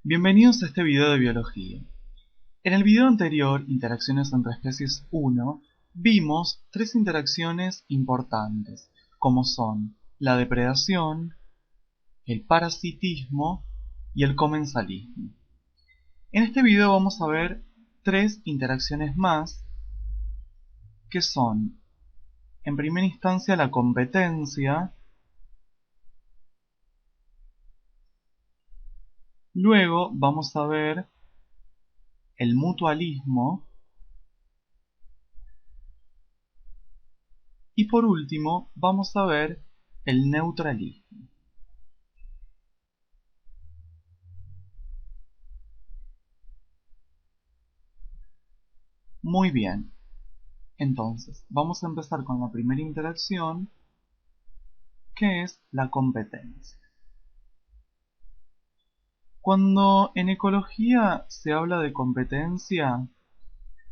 Bienvenidos a este video de biología. En el video anterior, Interacciones entre especies 1, vimos tres interacciones importantes, como son la depredación, el parasitismo y el comensalismo. En este video vamos a ver tres interacciones más, que son, en primera instancia, la competencia, luego vamos a ver el mutualismo, y por último vamos a ver el neutralismo. Muy bien, entonces vamos a empezar con la primera interacción, que es la competencia. Cuando en ecología se habla de competencia,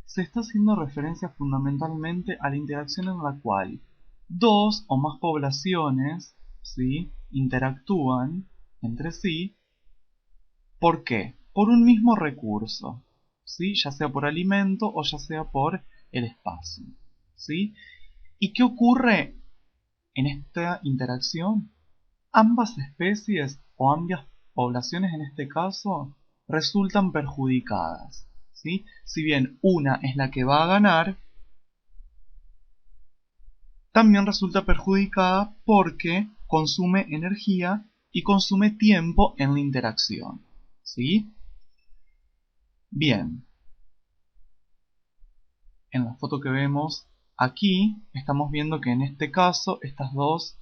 se está haciendo referencia fundamentalmente a la interacción en la cual dos o más poblaciones, ¿sí?, interactúan entre sí. ¿Por qué? Por un mismo recurso, ¿sí?, ya sea por alimento o ya sea por el espacio, ¿sí? ¿Y qué ocurre en esta interacción? Ambas especies o ambas poblaciones en este caso resultan perjudicadas, ¿sí? Si bien una es la que va a ganar, también resulta perjudicada porque consume energía y consume tiempo en la interacción, ¿sí? Bien, en la foto que vemos aquí estamos viendo que en este caso estos dos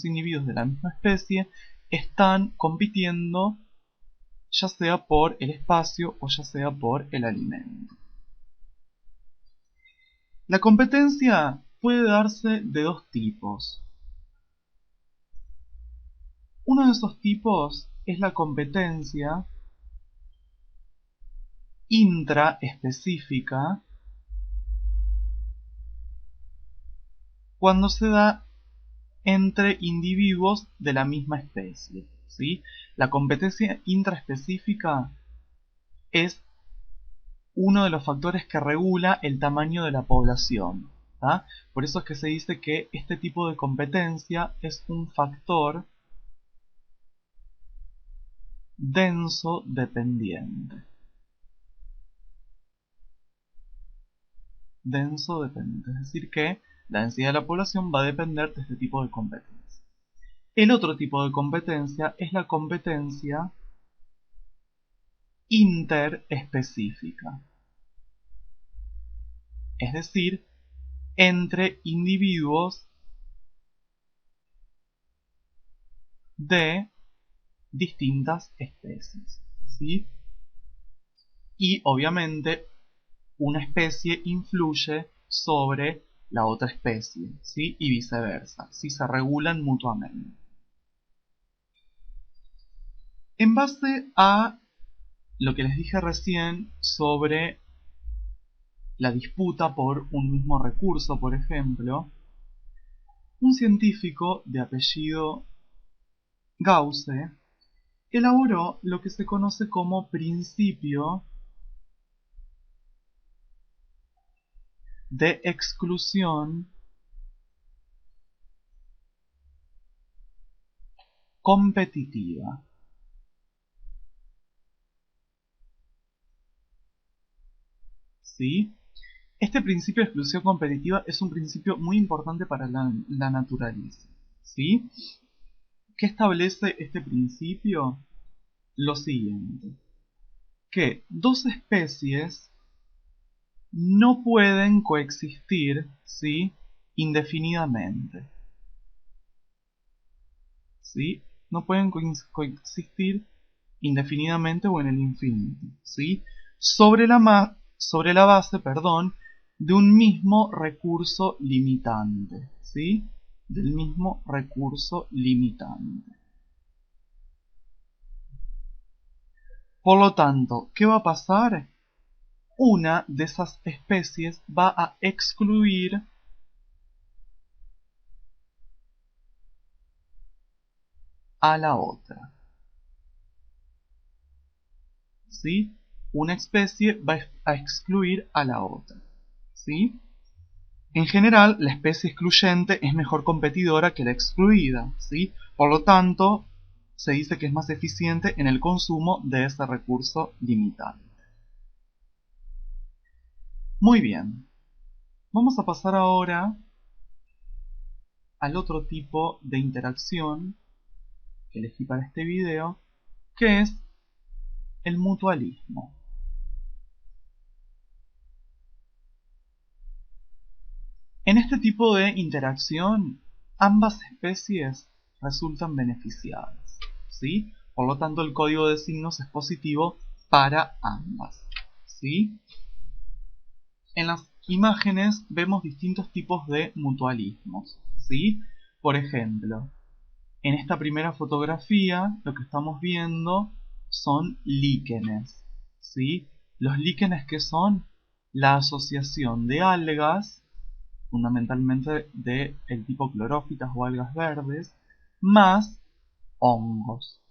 individuos de la misma especie están compitiendo, ya sea por el espacio o ya sea por el alimento. La competencia puede darse de dos tipos. Uno de esos tipos es la competencia intraespecífica, cuando se da entre individuos de la misma especie, ¿sí? La competencia intraespecífica es uno de los factores que regula el tamaño de la población, ¿tá? Por eso es que se dice que este tipo de competencia es un factor denso dependiente. Denso dependiente, es decir que la densidad de la población va a depender de este tipo de competencia. El otro tipo de competencia es la competencia interespecífica, es decir, entre individuos de distintas especies, ¿sí? Y obviamente una especie influye sobre la otra especie, ¿sí? Y viceversa, ¿sí? Se regulan mutuamente. En base a lo que les dije recién sobre la disputa por un mismo recurso, por ejemplo, un científico de apellido Gause elaboró lo que se conoce como principio de exclusión competitiva. ¿Sí? Este principio de exclusión competitiva es un principio muy importante para la naturaleza, ¿sí? ¿Qué establece este principio? Lo siguiente, que dos especies no pueden coexistir, ¿sí?, indefinidamente, ¿sí? No pueden coexistir indefinidamente o en el infinito, ¿sí? Sobre la base, perdón, de un mismo recurso limitante, ¿sí? Del mismo recurso limitante. Por lo tanto, ¿qué va a pasar? Una de esas especies va a excluir a la otra. ¿sí? Una especie va a excluir a la otra, ¿sí? En general, la especie excluyente es mejor competidora que la excluida, ¿sí? Por lo tanto, se dice que es más eficiente en el consumo de ese recurso limitado. Muy bien, vamos a pasar ahora al otro tipo de interacción que elegí para este video, que es el mutualismo. En este tipo de interacción, ambas especies resultan beneficiadas, ¿sí? Por lo tanto, el código de signos es positivo para ambas, ¿sí? En las imágenes vemos distintos tipos de mutualismos, ¿sí? Por ejemplo, en esta primera fotografía lo que estamos viendo son líquenes, ¿sí? Los líquenes, que son la asociación de algas, fundamentalmente del tipo clorófitas o algas verdes, más hongos.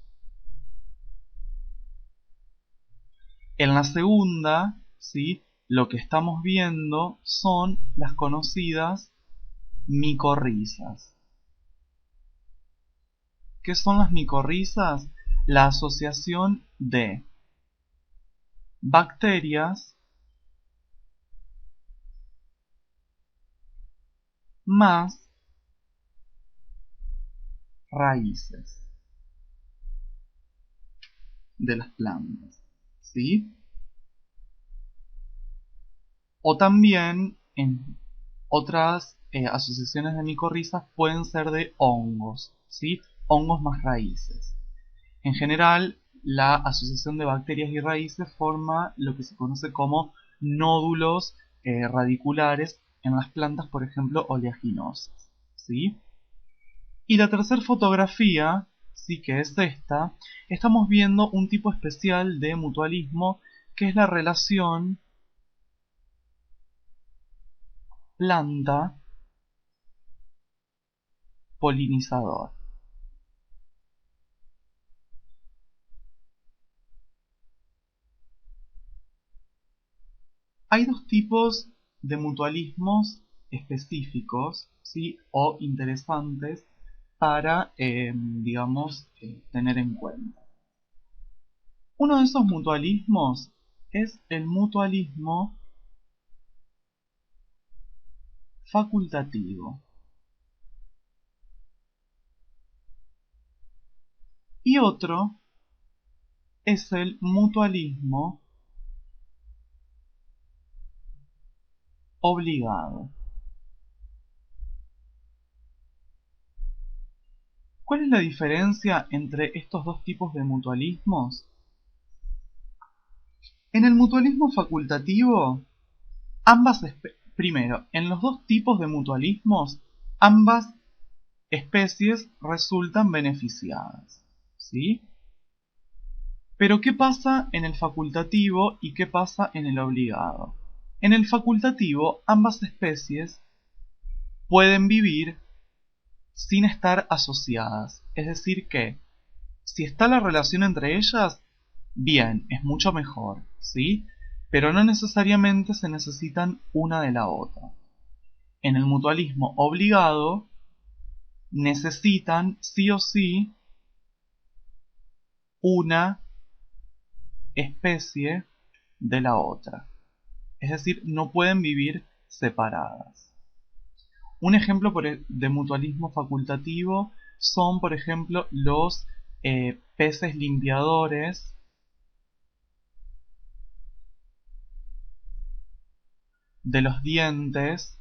En la segunda, ¿sí?, lo que estamos viendo son las conocidas micorrizas. ¿Qué son las micorrizas? La asociación de bacterias más raíces de las plantas, ¿sí? O también en otras asociaciones de micorrizas pueden ser de hongos, ¿sí? Hongos más raíces. En general, la asociación de bacterias y raíces forma lo que se conoce como nódulos radiculares en las plantas, por ejemplo, oleaginosas, ¿sí? Y la tercera fotografía, sí, que es esta, estamos viendo un tipo especial de mutualismo, que es la relación planta-polinizador. Hay dos tipos de mutualismos específicos, ¿sí?, o interesantes para, digamos, tener en cuenta. Uno de esos mutualismos es el mutualismo facultativo. Y otro es el mutualismo obligado. ¿Cuál es la diferencia entre estos dos tipos de mutualismos? En el mutualismo facultativo, primero, en los dos tipos de mutualismos, ambas especies resultan beneficiadas, ¿sí? Pero ¿qué pasa en el facultativo y qué pasa en el obligado? En el facultativo, ambas especies pueden vivir sin estar asociadas. Es decir que, si está la relación entre ellas, bien, es mucho mejor, ¿sí? Pero no necesariamente se necesitan una de la otra. En el mutualismo obligado, necesitan sí o sí una especie de la otra. Es decir, no pueden vivir separadas. Un ejemplo de mutualismo facultativo son, por ejemplo, los peces limpiadores de los dientes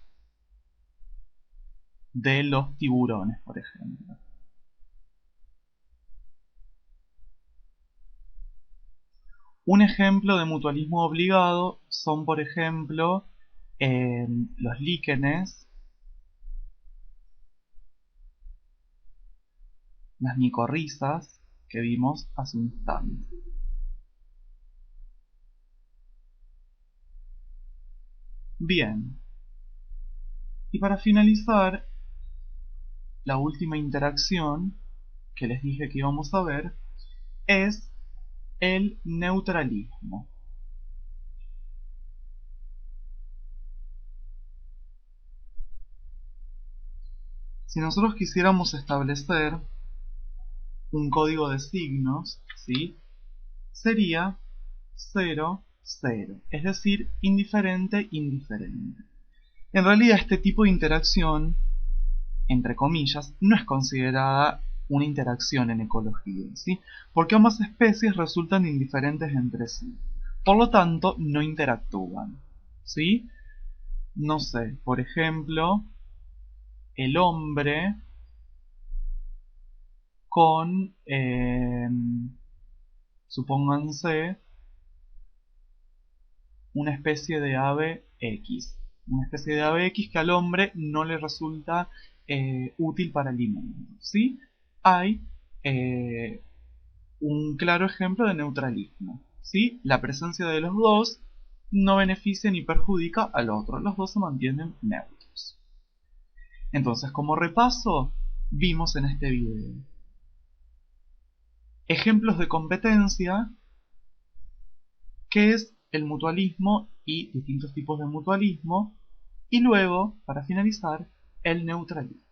de los tiburones, por ejemplo. Un ejemplo de mutualismo obligado son, por ejemplo, los líquenes, las micorrizas que vimos hace un instante. Bien, y para finalizar, la última interacción que les dije que íbamos a ver es el neutralismo. Si nosotros quisiéramos establecer un código de signos, ¿sí? Sería 0, 0, es decir, indiferente, indiferente. En realidad este tipo de interacción, entre comillas, no es considerada una interacción en ecología, ¿sí? Porque ambas especies resultan indiferentes entre sí. Por lo tanto, no interactúan, ¿sí? No sé, por ejemplo, el hombre con, supónganse, una especie de ave X. Una especie de ave X que al hombre no le resulta útil para alimentos, ¿sí? Hay un claro ejemplo de neutralismo, ¿sí? La presencia de los dos no beneficia ni perjudica al otro, los dos se mantienen neutros. Entonces, como repaso, vimos en este video ejemplos de competencia, qué es el mutualismo y distintos tipos de mutualismo, y luego, para finalizar, el neutralismo.